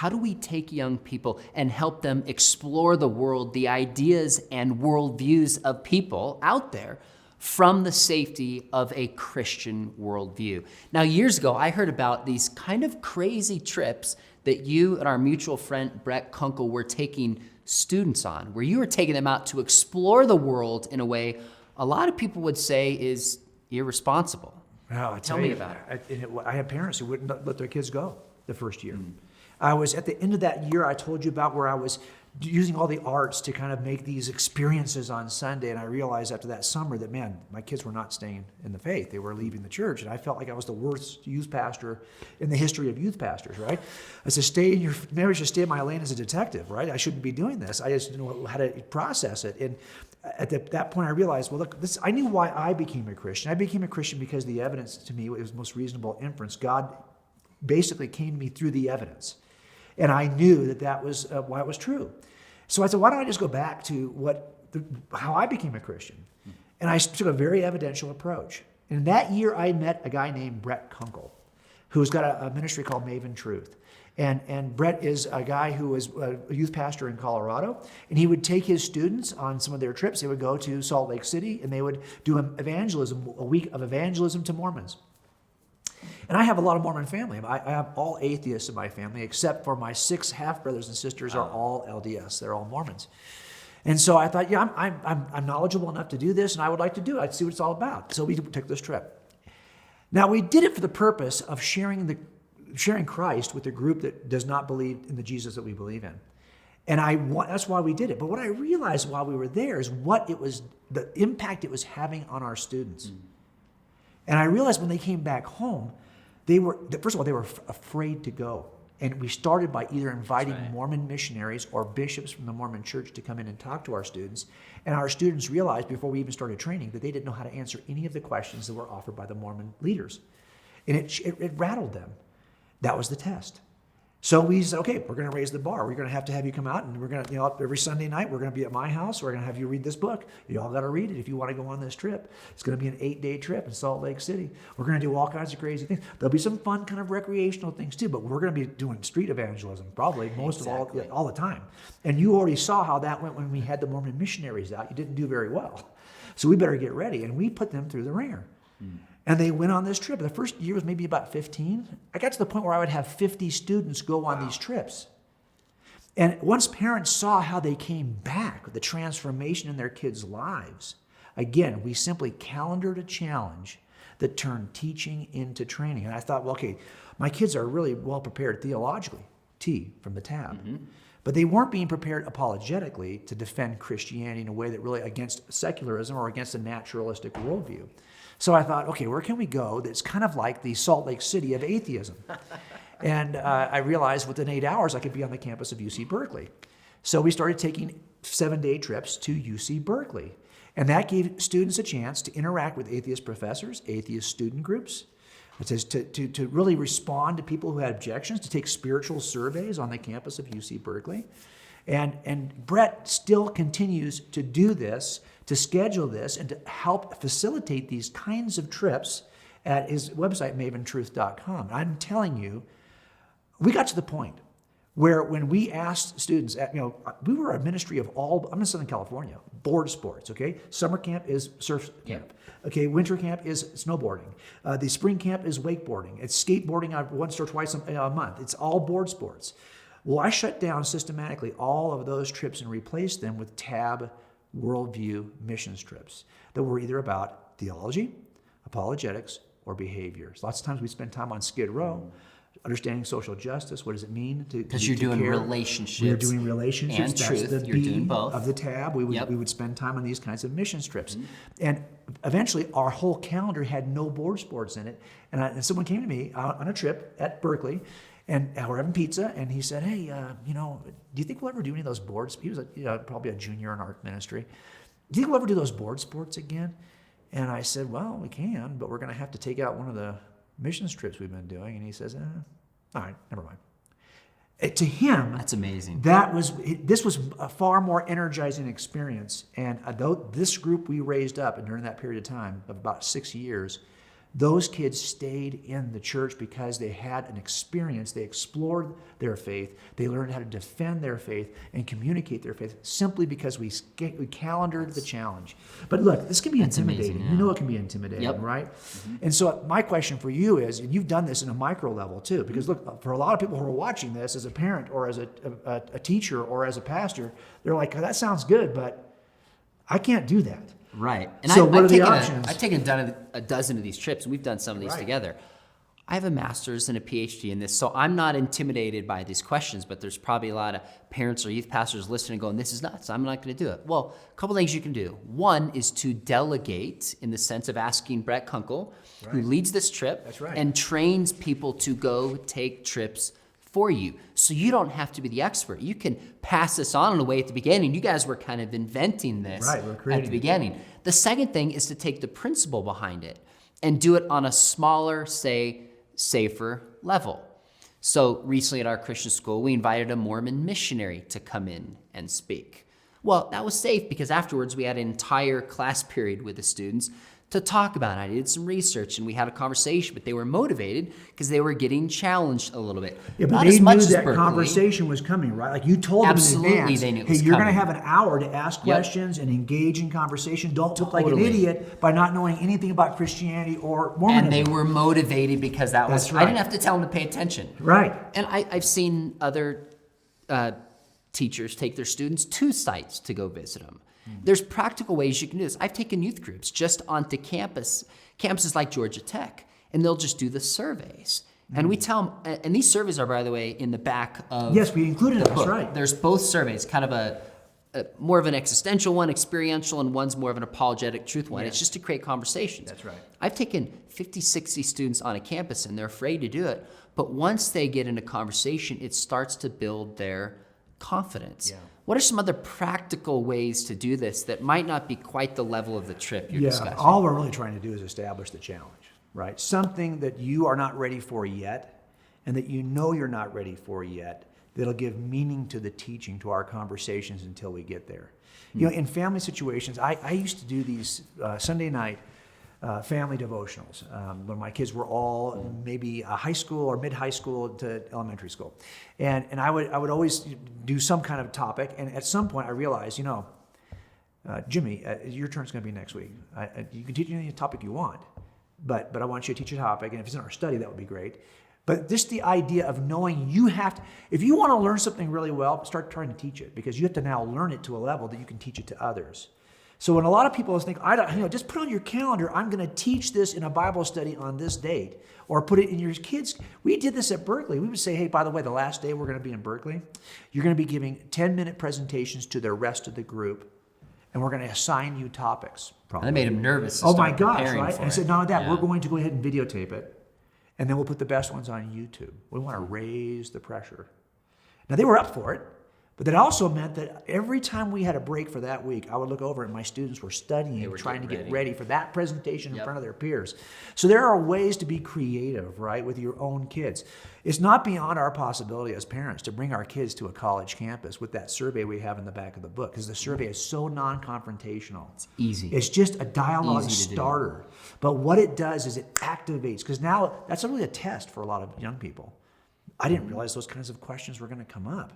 how do we take young people and help them explore the world, the ideas and worldviews of people out there from the safety of a Christian worldview? Now, years ago, I heard about these kind of crazy trips that you and our mutual friend, Brett Kunkel, were taking students on, where you were taking them out to explore the world in a way a lot of people would say is irresponsible. Well, Tell me about it. I had parents who wouldn't let their kids go the first year. I was at the end of that year, I told you about, where I was using all the arts to kind of make these experiences on Sunday. And I realized after that summer that, man, my kids were not staying in the faith. They were leaving the church. And I felt like I was the worst youth pastor in the history of youth pastors, right? I said, maybe I should stay in my lane as a detective, right? I shouldn't be doing this. I just didn't know how to process it. And at that point, I realized, well, look, I knew why I became a Christian. I became a Christian because the evidence to me was the most reasonable inference. God basically came to me through the evidence. And I knew that was why it was true. So I said, why don't I just go back to how I became a Christian? And I took a very evidential approach. And that year I met a guy named Brett Kunkel, who's got a ministry called Maven Truth. And Brett is a guy who was a youth pastor in Colorado, and he would take his students on some of their trips. They would go to Salt Lake City, and they would do a week of evangelism to Mormons. And I have a lot of Mormon family. I have all atheists in my family, except for my 6 half-brothers and sisters are all LDS. They're all Mormons. And so I thought, yeah, I'm knowledgeable enough to do this, and I would like to do it. I'd see what it's all about. So we took this trip. Now, we did it for the purpose of sharing Christ with a group that does not believe in the Jesus that we believe in. And that's why we did it. But what I realized while we were there is the impact it was having on our students. And I realized when they came back home, first of all, they were afraid to go. And we started by either inviting Mormon missionaries or bishops from the Mormon church to come in and talk to our students. And our students realized before we even started training that they didn't know how to answer any of the questions that were offered by the Mormon leaders. And it rattled them. That was the test. So we said, okay, we're going to raise the bar. We're going to have you come out, and we're going to, every Sunday night, we're going to be at my house. We're going to have you read this book. You all got to read it if you want to go on this trip. It's going to be an 8-day trip in Salt Lake City. We're going to do all kinds of crazy things. There'll be some fun kind of recreational things too, but we're going to be doing street evangelism probably most of all the time. And you already saw how that went when we had the Mormon missionaries out. You didn't do very well. So we better get ready. And we put them through the ringer. And they went on this trip. The first year was maybe about 15. I got to the point where I would have 50 students go on these trips. And once parents saw how they came back, the transformation in their kids' lives, again, we simply calendared a challenge that turned teaching into training. And I thought, well, okay, my kids are really well prepared theologically, T from the tab. But they weren't being prepared apologetically to defend Christianity in a way that really against secularism or against a naturalistic worldview. So I thought, okay, where can we go that's kind of like the Salt Lake City of atheism? And I realized within 8 hours I could be on the campus of UC Berkeley. So we started taking 7-day trips to UC Berkeley. And that gave students a chance to interact with atheist professors, atheist student groups, to really respond to people who had objections, to take spiritual surveys on the campus of UC Berkeley. And Brett still continues to do this, to schedule this, and to help facilitate these kinds of trips at his website, maventruth.com. I'm telling you, we got to the point where when we asked students, we were a ministry of I'm in Southern California, board sports, okay? Summer camp is surf camp. Okay, winter camp is snowboarding. The spring camp is wakeboarding. It's skateboarding once or twice a month. It's all board sports. Well, I shut down systematically all of those trips and replaced them with tab worldview missions trips that were either about theology, apologetics, or behaviors. Lots of times we spend time on Skid Row, understanding social justice. What does it mean to Because you're doing care? relationships. We're doing relationships. And That's truth. the You're B doing both. of the tab. We would spend time on these kinds of mission trips. And eventually our whole calendar had no board sports in it. And someone came to me on a trip at Berkeley, and we're having pizza, and he said, hey, do you think we'll ever do any of those boards? He was probably a junior in our ministry. Do you think we'll ever do those board sports again? And I said, well, we can, but we're going to have to take out one of the missions trips we've been doing. And he says, all right, never mind. To him, that's amazing. This was a far more energizing experience. And though this group we raised up, and during that period of time of about 6 years, those kids stayed in the church because they had an experience. They explored their faith. They learned how to defend their faith and communicate their faith simply because we calendared the challenge. But look, this can be intimidating. Amazing, yeah. You know it can be intimidating, Yep. right? And so my question for you is, and you've done this in a micro level too, because look, for a lot of people who are watching this as a parent or as a teacher or as a pastor, they're like, that sounds good, but I can't do that. Right. And So what I've are the taken options? I've taken a dozen of these trips, and we've done some of these Right. together. I have a master's and a PhD in this, so I'm not intimidated by these questions, but there's probably a lot of parents or youth pastors listening going, this is nuts, I'm not going to do it. Well, a couple things you can do. One is to delegate in the sense of asking Brett Kunkel, who leads this trip, That's right. and trains people to go take trips for you. So you don't have to be the expert. You can pass this on in a way at the beginning. You guys were kind of inventing this Right, we're at creating the it. beginning. The second thing is to take the principle behind it and do it on a smaller, say, safer level. So recently at our Christian school, we invited a Mormon missionary to come in and speak. Well, that was safe because afterwards we had an entire class period with the students to talk about it. I did some research and we had a conversation, but they were motivated because they were getting challenged a little bit. Yeah, but Not they as much knew as that Berkeley. conversation was coming, right? Like you told Absolutely, them in advance, they knew it hey, was you're going to coming. have an hour to ask Yep. questions and engage in conversation. Don't look like an Totally. idiot by not knowing anything about Christianity or Mormonism. And they were motivated because that was, That's I right. didn't have to tell them to pay attention. Right. And I've seen other teachers take their students to sites to go visit them. There's practical ways you can do this. I've taken youth groups just onto campuses like Georgia Tech, and they'll just do the surveys. And we tell them, and these surveys are, by the way, in the back of Yes, we included the it. That's book. right. There's both surveys, kind of a more of an existential one, experiential, and one's more of an apologetic truth one. It's just to create conversations. That's right. I've taken 50, 60 students on a campus, and they're afraid to do it. But once they get into conversation, it starts to build their confidence. Yeah. What are some other practical ways to do this that might not be quite the level of the trip you're Yeah, discussing? all we're really trying to do is establish the challenge, right? Something that you are not ready for yet and that you know you're not ready for yet that'll give meaning to the teaching, to our conversations until we get there. You know, in family situations, I used to do these Sunday night family devotionals when my kids were all maybe high school or mid-high school to elementary school. And I would always do some kind of topic, and at some point I realized, you know, Jimmy, your turn's going to be next week. You can teach any topic you want, but I want you to teach a topic, and if it's in our study, that would be great. But just the idea of knowing you have to, if you want to learn something really well, start trying to teach it, because you have to now learn it to a level that you can teach it to others. So when a lot of people think, just put on your calendar, I'm going to teach this in a Bible study on this date, or put it in your kids. We did this at Berkeley. We would say, hey, by the way, the last day we're going to be in Berkeley, you're going to be giving 10-minute presentations to the rest of the group, and we're going to assign you topics. That made him nervous. To Oh my start gosh, preparing right? for And I said, it. not only that, Yeah. we're going to go ahead and videotape it, and then we'll put the best ones on YouTube. We want to raise the pressure. Now, they were up for it, but that also meant that every time we had a break for that week, I would look over and my students were studying, were trying to getting get ready for that presentation in Yep. front of their peers. So there are ways to be creative, right, with your own kids. It's not beyond our possibility as parents to bring our kids to a college campus with that survey we have in the back of the book, because the survey is so non-confrontational. It's easy. It's just a dialogue Easy to do. starter. But what it does is it activates, because now that's really a test for a lot of young people. I didn't realize those kinds of questions were going to come up.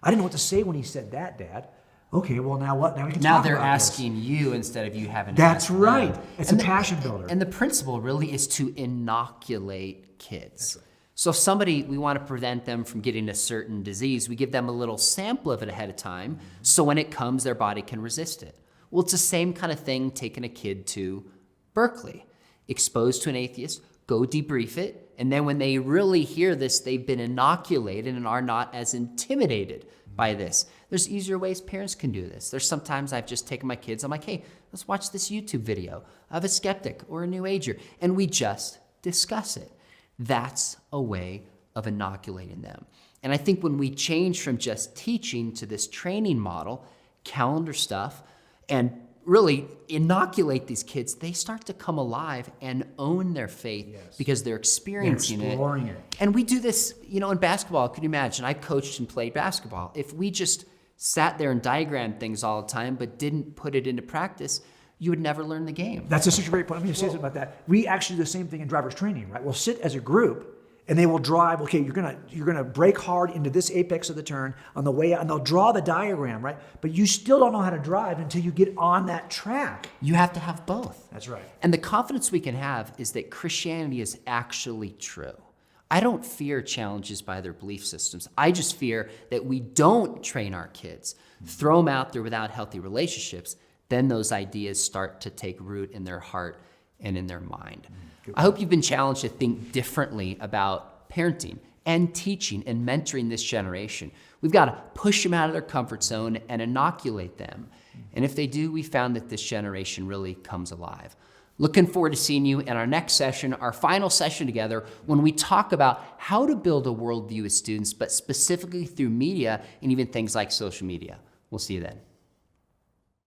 I didn't know what to say when he said that, Dad. Okay, well, now what? Now we can Now talk they're about this. asking you instead of you having to That's ask them. right. It's And a passion builder. And the principle really is to inoculate kids. So if somebody, we want to prevent them from getting a certain disease, we give them a little sample of it ahead of time, so when it comes, their body can resist it. Well, it's the same kind of thing taking a kid to Berkeley. Exposed to an atheist, go debrief it, and then when they really hear this, they've been inoculated and are not as intimidated by this. There's easier ways parents can do this. There's sometimes I've just taken my kids, I'm like, hey, let's watch this YouTube video of a skeptic or a New Ager, and we just discuss it. That's a way of inoculating them. And I think when we change from just teaching to this training model, calendar stuff, and really inoculate these kids, they start to come alive and own their faith because they're experiencing exploring it. it. And we do this, in basketball. Can you imagine? I coached and played basketball. If we just sat there and diagrammed things all the time but didn't put it into practice, you would never learn the game. That's such a great point. Let me say something about that. We actually do the same thing in driver's training, right? We'll sit as a group and they will drive, okay, you're gonna brake hard into this apex of the turn on the way out, and they'll draw the diagram, right? But you still don't know how to drive until you get on that track. You have to have both. That's right. And the confidence we can have is that Christianity is actually true. I don't fear challenges by their belief systems. I just fear that we don't train our kids, throw them out there without healthy relationships, then those ideas start to take root in their heart and in their mind. I hope you've been challenged to think differently about parenting and teaching and mentoring this generation. We've got to push them out of their comfort zone and inoculate them. And if they do, we found that this generation really comes alive. Looking forward to seeing you in our next session, our final session together, when we talk about how to build a worldview with students, but specifically through media and even things like social media. We'll see you then.